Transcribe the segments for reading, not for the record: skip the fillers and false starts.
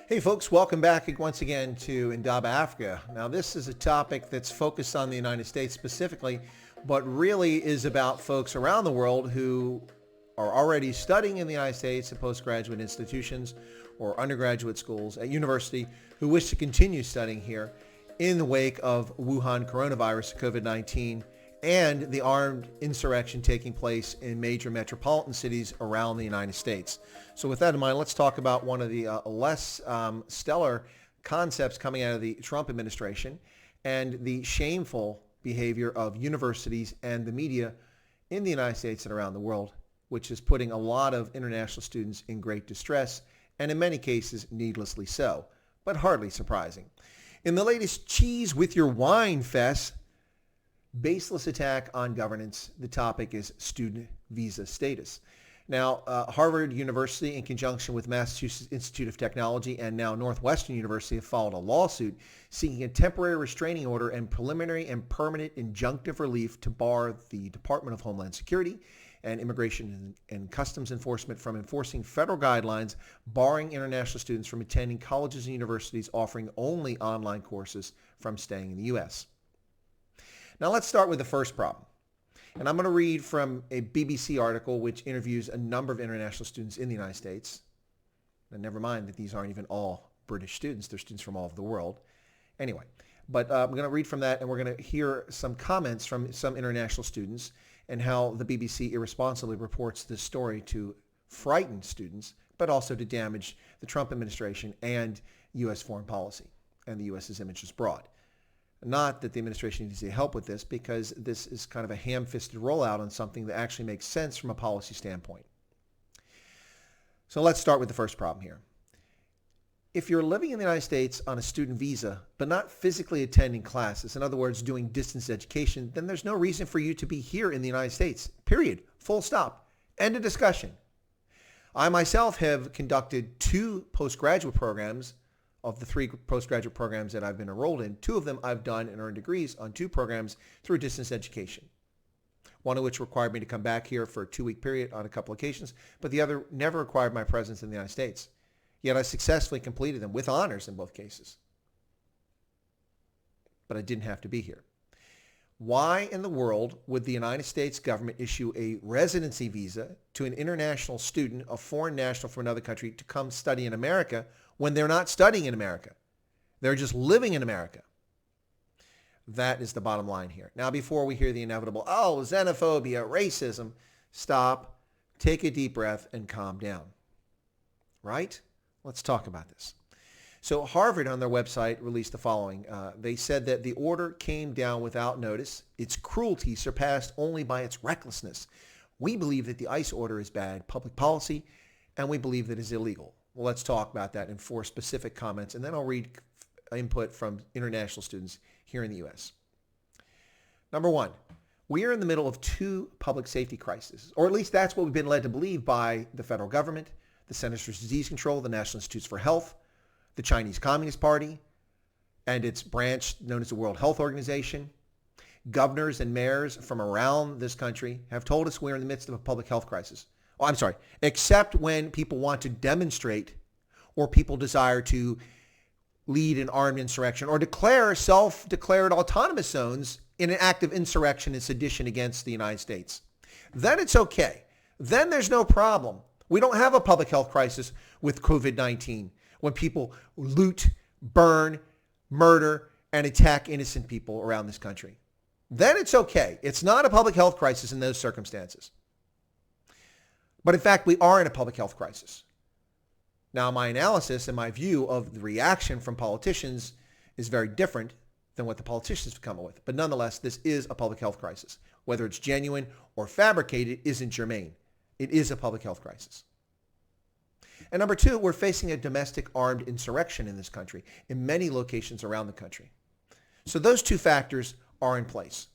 Hey folks, welcome back once again to Indaba, Africa. Now this is a topic that's focused on the United States specifically, but really is about folks around the world who are already studying in the United States at postgraduate institutions or undergraduate schools at university who wish to continue studying here in the wake of Wuhan coronavirus, COVID-19, and the armed insurrection taking place in major metropolitan cities around the United States. So with that in mind, let's talk about one of the less stellar concepts coming out of the Trump administration and the shameful behavior of universities and the media in the United States and around the world, which is putting a lot of international students in great distress, and in many cases needlessly so, but hardly surprising. In the latest Cheese with Your Wine fest, baseless attack on governance, the topic is student visa status. Now, Harvard University, in conjunction with Massachusetts Institute of Technology and now Northwestern University, have filed a lawsuit seeking a temporary restraining order and preliminary and permanent injunctive relief to bar the Department of Homeland Security and Immigration and Customs Enforcement from enforcing federal guidelines barring international students from attending colleges and universities offering only online courses from staying in the U.S. Now let's start with the first problem. And I'm going to read from a BBC article which interviews a number of international students in the United States. And never mind that these aren't even all British students. They're students from all over the world. Anyway, but I'm going to read from that, and we're going to hear some comments from some international students and how the BBC irresponsibly reports this story to frighten students, but also to damage the Trump administration and U.S. foreign policy and the U.S.'s image abroad. Not that the administration needs any help with this, because this is kind of a ham-fisted rollout on something that actually makes sense from a policy standpoint. So let's start with the first problem here. If you're living in the United States on a student visa, but not physically attending classes, in other words, doing distance education, then there's no reason for you to be here in the United States, period, full stop, end of discussion. I myself have conducted 2 postgraduate programs. Of the 3 postgraduate programs that I've been enrolled in, 2 of them I've done and earned degrees on 2 programs through distance education. One of which required me to come back here for a 2-week period on a couple occasions, but the other never required my presence in the United States. Yet I successfully completed them with honors in both cases. But I didn't have to be here. Why in the world would the United States government issue a residency visa to an international student, a foreign national from another country, to come study in America when they're not studying in America? They're just living in America. That is the bottom line here. Now, before we hear the inevitable, xenophobia, racism, stop, take a deep breath, and calm down. Right? Let's talk about this. So Harvard on their website released the following. They said that the order came down without notice. Its cruelty surpassed only by its recklessness. We believe that the ICE order is bad public policy, and we believe that it's illegal. Well, let's talk about that in 4 specific comments, and then I'll read input from international students here in the U.S. Number 1, we are in the middle of 2 public safety crises, or at least that's what we've been led to believe by the federal government, the Centers for Disease Control, the National Institutes for Health, the Chinese Communist Party, and its branch known as the World Health Organization. Governors and mayors from around this country have told us we're in the midst of a public health crisis. Oh, I'm sorry, except when people want to demonstrate or people desire to lead an armed insurrection or declare self-declared autonomous zones in an act of insurrection and sedition against the United States. Then it's okay. Then there's no problem. We don't have a public health crisis with COVID-19 when people loot, burn, murder, and attack innocent people around this country. Then it's okay. It's not a public health crisis in those circumstances. But in fact, we are in a public health crisis. Now, my analysis and my view of the reaction from politicians is very different than what the politicians have come up with. But nonetheless, this is a public health crisis. Whether it's genuine or fabricated isn't germane. It is a public health crisis. And number 2, we're facing a domestic armed insurrection in this country, in many locations around the country. So those 2 factors are in place,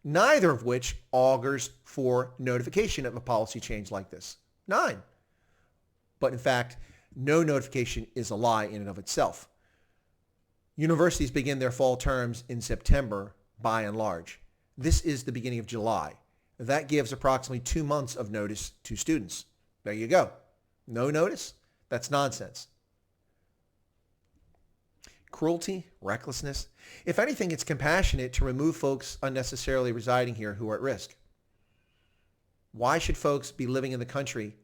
neither of which augurs for notification of a policy change like this. None. But in fact, no notification is a lie in and of itself. Universities begin their fall terms in September by and large. This is the beginning of July. That gives approximately 2 months of notice to students. There you go. No notice? That's nonsense. cruelty, recklessness. If anything, it's compassionate to remove folks unnecessarily residing here who are at risk. Why should folks be living in the country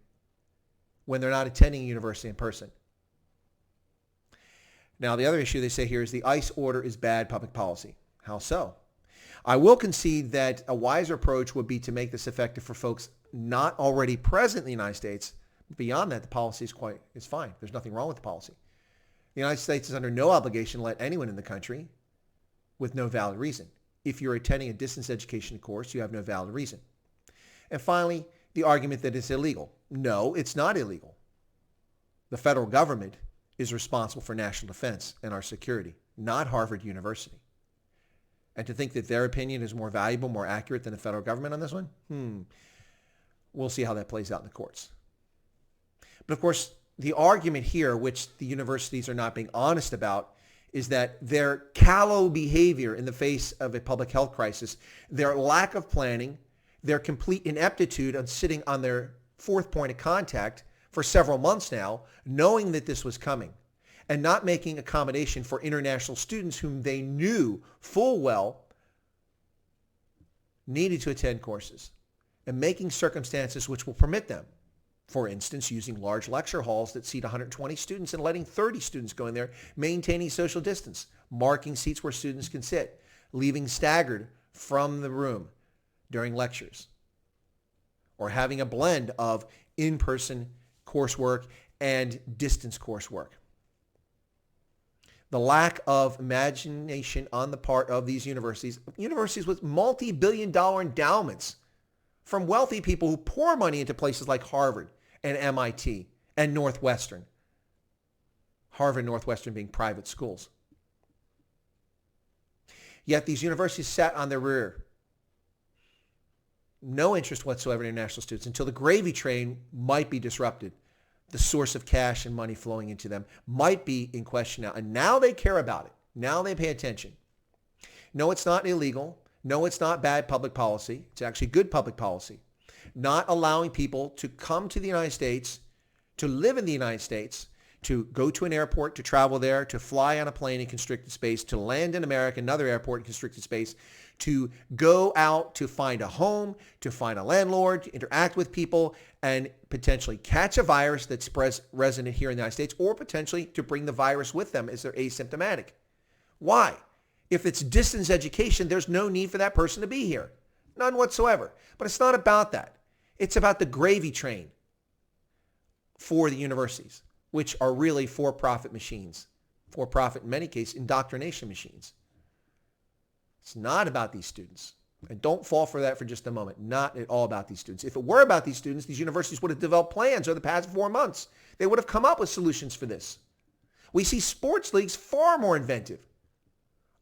when they're not attending a university in person? Now, the other issue they say here is the ICE order is bad public policy. How so? I will concede that a wiser approach would be to make this effective for folks not already present in the United States. Beyond that, the policy is fine. There's nothing wrong with the policy. The United States is under no obligation to let anyone in the country with no valid reason. If you're attending a distance education course, you have no valid reason. And finally, the argument that it's illegal. No, it's not illegal. The federal government is responsible for national defense and our security, not Harvard University. And to think that their opinion is more valuable, more accurate than the federal government on this one? We'll see how that plays out in the courts. But of course, the argument here, which the universities are not being honest about, is that their callow behavior in the face of a public health crisis, their lack of planning, their complete ineptitude on sitting on their fourth point of contact for several months now, knowing that this was coming, and not making accommodation for international students whom they knew full well needed to attend courses, and making circumstances which will permit them. For instance, using large lecture halls that seat 120 students and letting 30 students go in there, maintaining social distance, marking seats where students can sit, leaving staggered from the room during lectures, or having a blend of in-person coursework and distance coursework. The lack of imagination on the part of these universities with multi-billion-dollar endowments from wealthy people who pour money into places like Harvard and MIT and Northwestern. Harvard and Northwestern being private schools. Yet these universities sat on their rear. No interest whatsoever in international students until the gravy train might be disrupted. The source of cash and money flowing into them might be in question now. And now they care about it. Now they pay attention. No, it's not illegal. No, it's not bad public policy. It's actually good public policy. Not allowing people to come to the United States, to live in the United States, to go to an airport, to travel there, to fly on a plane in constricted space, to land in America, another airport in constricted space, to go out to find a home, to find a landlord, to interact with people, and potentially catch a virus that's resident here in the United States, or potentially to bring the virus with them as they're asymptomatic. Why? If it's distance education, there's no need for that person to be here. None whatsoever. But it's not about that. It's about the gravy train for the universities, which are really for-profit machines. For-profit, in many cases, indoctrination machines. It's not about these students. And don't fall for that for just a moment. Not at all about these students. If it were about these students, these universities would have developed plans over the past 4 months. They would have come up with solutions for this. We see sports leagues far more inventive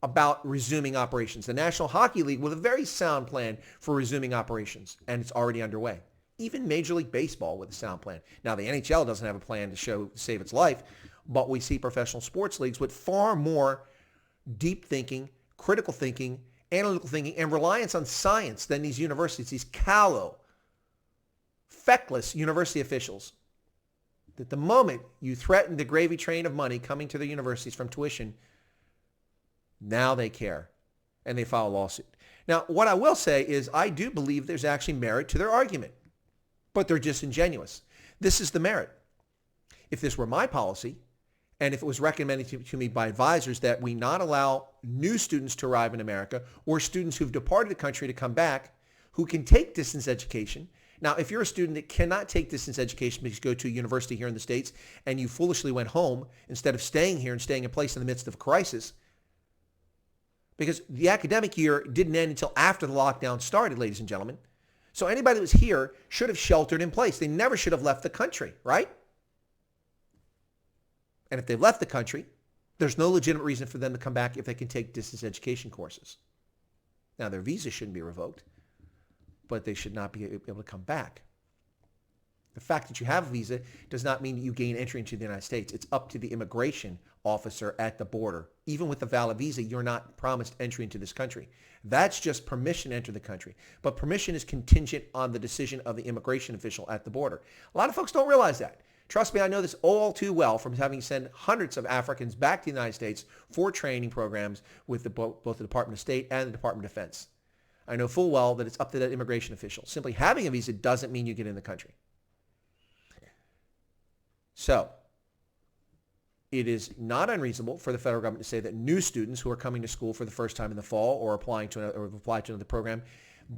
about resuming operations. The National Hockey League with a very sound plan for resuming operations, and it's already underway. Even Major League Baseball with a sound plan. Now, the NHL doesn't have a plan to save its life, but we see professional sports leagues with far more deep thinking, critical thinking, analytical thinking, and reliance on science than these universities, these callow, feckless university officials. That the moment you threaten the gravy train of money coming to the universities from tuition, now they care, and they file a lawsuit. Now, what I will say is I do believe there's actually merit to their argument, but they're disingenuous. This is the merit. If this were my policy, and if it was recommended to me by advisors that we not allow new students to arrive in America or students who've departed the country to come back who can take distance education. Now, if you're a student that cannot take distance education because you go to a university here in the States and you foolishly went home instead of staying here and staying in place in the midst of a crisis, because the academic year didn't end until after the lockdown started, ladies and gentlemen. So anybody that was here should have sheltered in place. They never should have left the country, right? And if they left the country, there's no legitimate reason for them to come back if they can take distance education courses. Now, their visa shouldn't be revoked, but they should not be able to come back. The fact that you have a visa does not mean that you gain entry into the United States. It's up to the immigration officer at the border. Even with a valid visa, you're not promised entry into this country. That's just permission to enter the country. But permission is contingent on the decision of the immigration official at the border. A lot of folks don't realize that. Trust me, I know this all too well from having sent hundreds of Africans back to the United States for training programs with both the Department of State and the Department of Defense. I know full well that it's up to that immigration official. Simply having a visa doesn't mean you get in the country. So, it is not unreasonable for the federal government to say that new students who are coming to school for the first time in the fall or apply to another program,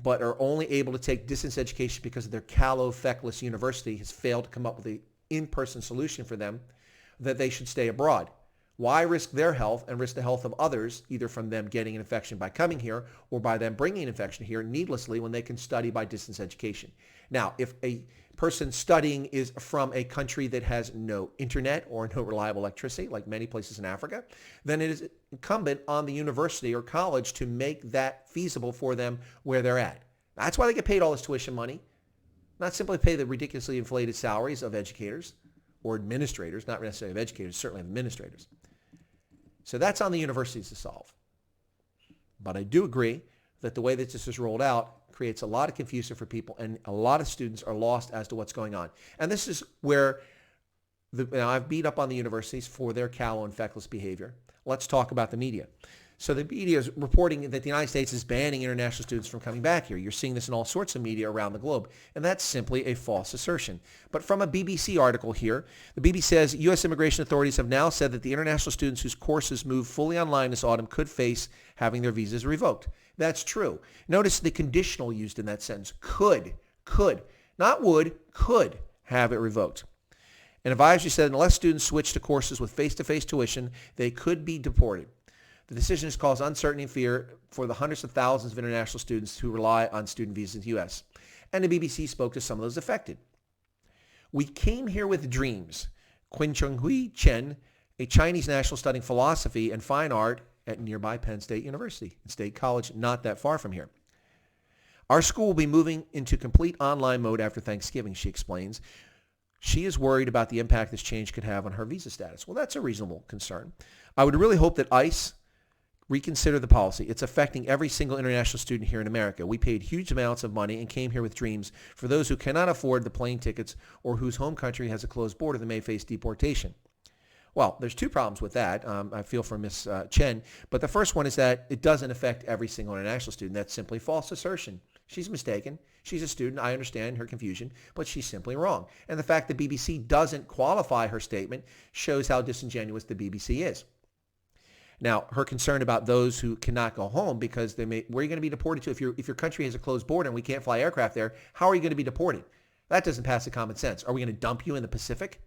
but are only able to take distance education because of their callow, feckless university has failed to come up with an in-person solution for them, that they should stay abroad. Why risk their health and risk the health of others, either from them getting an infection by coming here or by them bringing an infection here needlessly when they can study by distance education? Now, if a person studying is from a country that has no internet or no reliable electricity, like many places in Africa, then it is incumbent on the university or college to make that feasible for them where they're at. That's why they get paid all this tuition money, not simply pay the ridiculously inflated salaries of educators or administrators, not necessarily of educators, certainly of administrators. So that's on the universities to solve. But I do agree that the way that this is rolled out creates a lot of confusion for people, and a lot of students are lost as to what's going on. And this is where I've beat up on the universities for their callow and feckless behavior. Let's talk about the media. So the media is reporting that the United States is banning international students from coming back here. You're seeing this in all sorts of media around the globe, and that's simply a false assertion. But from a BBC article here, the BBC says U.S. immigration authorities have now said that the international students whose courses move fully online this autumn could face having their visas revoked. That's true. Notice the conditional used in that sentence. Could, not would, could have it revoked. An advisory said unless students switch to courses with face-to-face tuition, they could be deported. The decision has caused uncertainty and fear for the hundreds of thousands of international students who rely on student visas in the U.S. And the BBC spoke to some of those affected. We came here with dreams. Qin Chenghui Chen, a Chinese national studying philosophy and fine art at nearby Penn State University, State College, not that far from here. Our school will be moving into complete online mode after Thanksgiving, she explains. She is worried about the impact this change could have on her visa status. Well, that's a reasonable concern. I would really hope that ICE reconsider the policy. It's affecting every single international student here in America. We paid huge amounts of money and came here with dreams for those who cannot afford the plane tickets or whose home country has a closed border that may face deportation. Well, there's two problems with that. I feel for Ms. Chen. But the first one is that it doesn't affect every single international student. That's simply false assertion. She's mistaken. She's a student. I understand her confusion, but she's simply wrong. And the fact that BBC doesn't qualify her statement shows how disingenuous the BBC is. Now, her concern about those who cannot go home because where are you going to be deported to? If your country has a closed border and we can't fly aircraft there, how are you going to be deported? That doesn't pass the common sense. Are we going to dump you in the Pacific?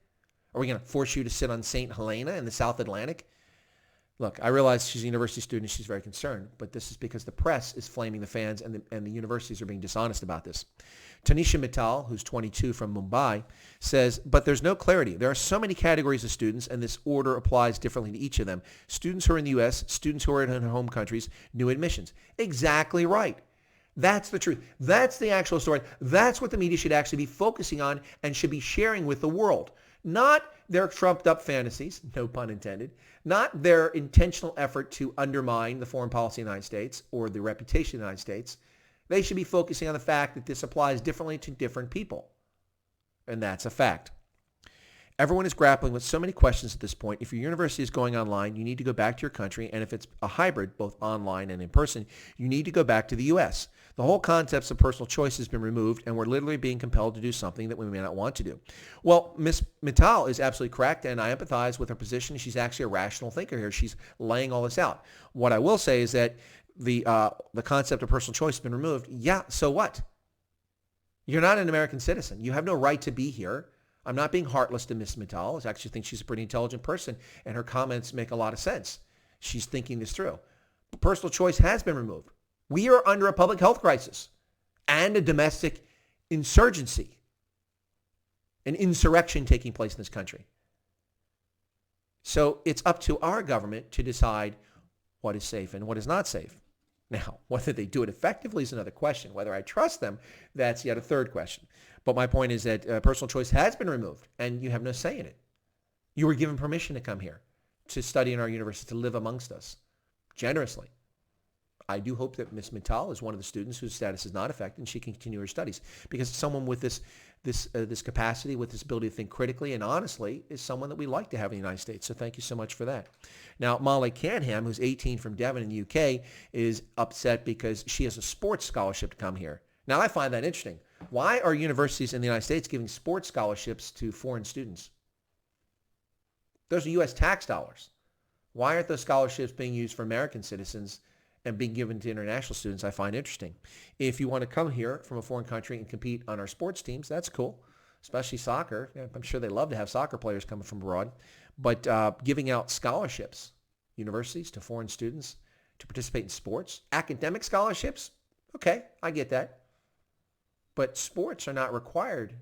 Are we going to force you to sit on St. Helena in the South Atlantic? Look, I realize she's a university student and she's very concerned, but this is because the press is flaming the fans and the universities are being dishonest about this. Tanisha Mittal, who's 22 from Mumbai, says, but there's no clarity. There are so many categories of students, and this order applies differently to each of them. Students who are in the U.S., students who are in their home countries, new admissions. Exactly right. That's the truth. That's the actual story. That's what the media should actually be focusing on and should be sharing with the world. Not their trumped up fantasies, no pun intended, not their intentional effort to undermine the foreign policy of the United States or the reputation of the United States. They should be focusing on the fact that this applies differently to different people. And that's a fact. Everyone is grappling with so many questions at this point. If your university is going online, you need to go back to your country. And if it's a hybrid, both online and in person, you need to go back to the U.S. The whole concept of personal choice has been removed, and we're literally being compelled to do something that we may not want to do. Well, Ms. Mittal is absolutely correct, and I empathize with her position. She's actually a rational thinker here. She's laying all this out. What I will say is that the concept of personal choice has been removed. Yeah, so what? You're not an American citizen. You have no right to be here. I'm not being heartless to Ms. Mittal. I actually think she's a pretty intelligent person, and her comments make a lot of sense. She's thinking this through. But personal choice has been removed. We are under a public health crisis and a domestic insurgency, an insurrection taking place in this country. So it's up to our government to decide what is safe and what is not safe. Now, whether they do it effectively is another question. Whether I trust them, that's yet a third question. But my point is that personal choice has been removed, and you have no say in it. You were given permission to come here, to study in our university, to live amongst us, generously. I do hope that Ms. Mittal is one of the students whose status is not affected and she can continue her studies, because someone with this capacity, with this ability to think critically and honestly, is someone that we like to have in the United States. So thank you so much for that. Now, Molly Canham, who's 18 from Devon in the UK, is upset because she has a sports scholarship to come here. Now, I find that interesting. Why are universities in the United States giving sports scholarships to foreign students? Those are U.S. tax dollars. Why aren't those scholarships being used for American citizens and being given to international students? I find interesting. If you want to come here from a foreign country and compete on our sports teams, that's cool, especially soccer. I'm sure they love to have soccer players coming from abroad. But giving out scholarships, universities to foreign students to participate in sports, academic scholarships, okay, I get that. But sports are not required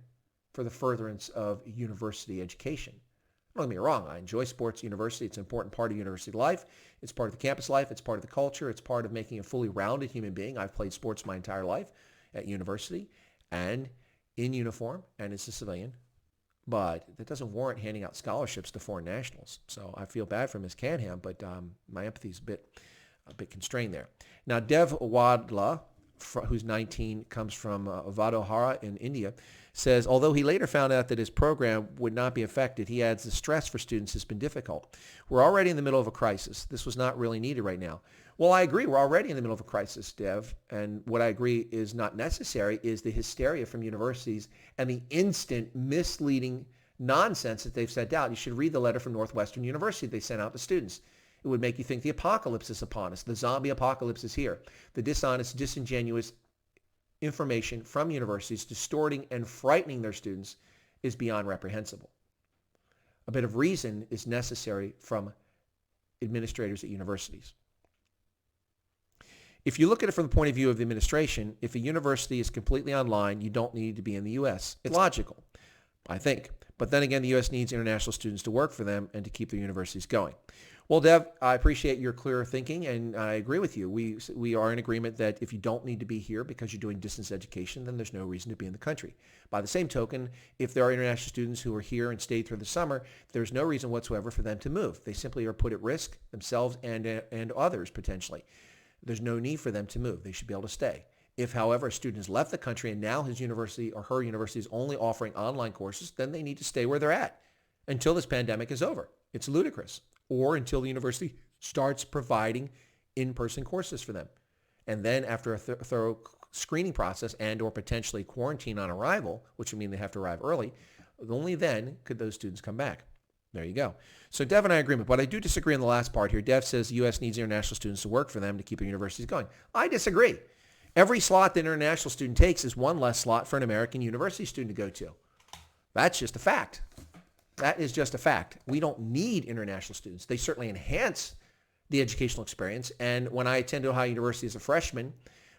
for the furtherance of university education. Don't get me wrong, I enjoy sports at university. It's an important part of university life. It's part of the campus life. It's part of the culture. It's part of making a fully rounded human being. I've played sports my entire life at university and in uniform and as a civilian. But that doesn't warrant handing out scholarships to foreign nationals. So I feel bad for Ms. Canham, but my empathy is a bit constrained there. Now, Dev Wadla, who's 19, comes from Vadodara in India, says, although he later found out that his program would not be affected, he adds the stress for students has been difficult. We're already in the middle of a crisis. This was not really needed right now. Well, I agree. We're already in the middle of a crisis, Dev. And what I agree is not necessary is the hysteria from universities and the instant misleading nonsense that they've sent out. You should read the letter from Northwestern University they sent out to students. It would make you think the apocalypse is upon us. The zombie apocalypse is here. The dishonest, disingenuous information from universities distorting and frightening their students is beyond reprehensible. A bit of reason is necessary from administrators at universities. If you look at it from the point of view of the administration, if a university is completely online, you don't need to be in the U.S. It's logical, I think. But then again, the U.S. needs international students to work for them and to keep their universities going. Well, Dev, I appreciate your clear thinking, and I agree with you. We are in agreement that if you don't need to be here because you're doing distance education, then there's no reason to be in the country. By the same token, if there are international students who are here and stayed through the summer, there's no reason whatsoever for them to move. They simply are put at risk, themselves and others potentially. There's no need for them to move. They should be able to stay. If, however, a student has left the country and now his university or her university is only offering online courses, then they need to stay where they're at until this pandemic is over. It's ludicrous. Or until the university starts providing in-person courses for them. And then after a thorough screening process and or potentially quarantine on arrival, which would mean they have to arrive early, only then could those students come back. There you go. So Dev and I agree, but I do disagree on the last part here. Dev says the U.S. needs international students to work for them to keep their universities going. I disagree. Every slot that an international student takes is one less slot for an American university student to go to. That's just a fact. That is just a fact. We don't need international students. They certainly enhance the educational experience. And when I attended Ohio University as a freshman,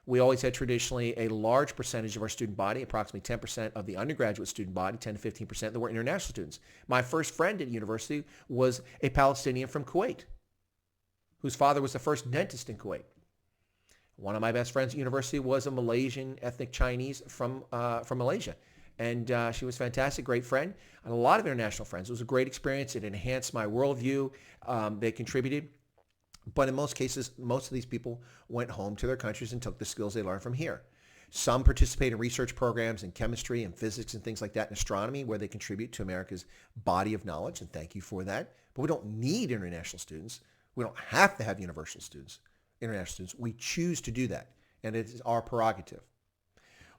we always had traditionally a large percentage of our student body, approximately 10% of the undergraduate student body, 10 to 15% that were international students. My first friend at university was a Palestinian from Kuwait, whose father was the first dentist in Kuwait. One of my best friends at university was a Malaysian ethnic Chinese from Malaysia. And she was a fantastic, great friend. And a lot of international friends. It was a great experience. It enhanced my worldview. They contributed. But in most cases, most of these people went home to their countries and took the skills they learned from here. Some participate in research programs in chemistry and physics and things like that, and astronomy, where they contribute to America's body of knowledge, and thank you for that. But we don't need international students. We don't have to have international students. We choose to do that, and it is our prerogative.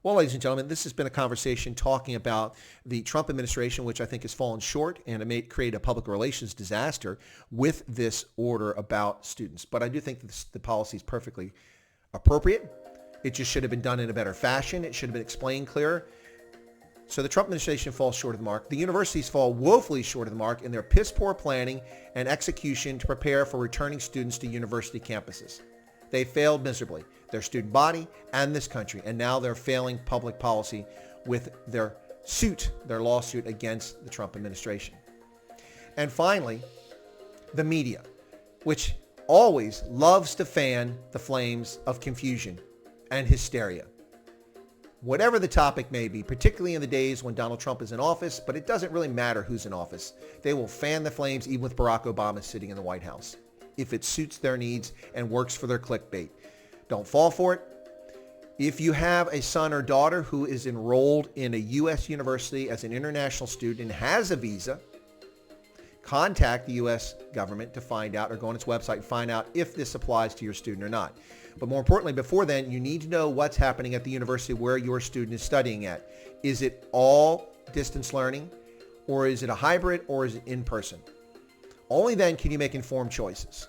Well, ladies and gentlemen, this has been a conversation talking about the Trump administration, which I think has fallen short, and it may create a public relations disaster with this order about students. But I do think that the policy is perfectly appropriate. It just should have been done in a better fashion. It should have been explained clearer. So the Trump administration falls short of the mark. The universities fall woefully short of the mark in their piss-poor planning and execution to prepare for returning students to university campuses. They failed miserably, their student body and this country, and now they're failing public policy with their lawsuit against the Trump administration. And finally, the media, which always loves to fan the flames of confusion and hysteria. Whatever the topic may be, particularly in the days when Donald Trump is in office, but it doesn't really matter who's in office. They will fan the flames even with Barack Obama sitting in the White House, if it suits their needs and works for their clickbait. Don't fall for it. If you have a son or daughter who is enrolled in a U.S. university as an international student and has a visa, contact the U.S. government to find out, or go on its website and find out if this applies to your student or not. But more importantly, before then, you need to know what's happening at the university where your student is studying at. Is it all distance learning, or is it a hybrid, or is it in person? Only then can you make informed choices.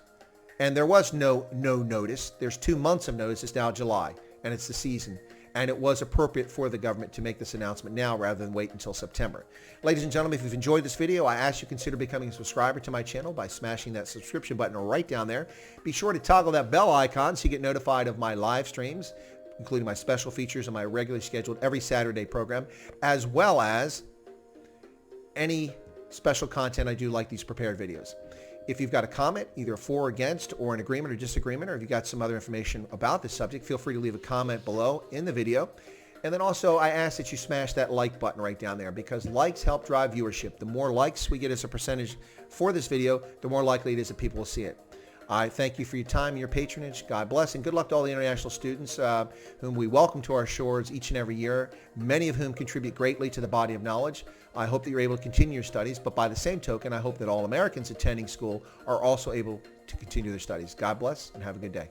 And there was no notice. There's 2 months of notice. It's now July, and it's the season. And it was appropriate for the government to make this announcement now rather than wait until September. Ladies and gentlemen, if you've enjoyed this video, I ask you to consider becoming a subscriber to my channel by smashing that subscription button right down there. Be sure to toggle that bell icon so you get notified of my live streams, including my special features and my regularly scheduled every Saturday program, as well as any special content I do, like these prepared videos. If you've got a comment, either for or against, or an agreement or disagreement, or if you've got some other information about this subject, feel free to leave a comment below in the video. And then also, I ask that you smash that like button right down there, because likes help drive viewership. The more likes we get as a percentage for this video, the more likely it is that people will see it. I thank you for your time and your patronage. God bless, and good luck to all the international students whom we welcome to our shores each and every year, many of whom contribute greatly to the body of knowledge. I hope that you're able to continue your studies, but by the same token, I hope that all Americans attending school are also able to continue their studies. God bless, and have a good day.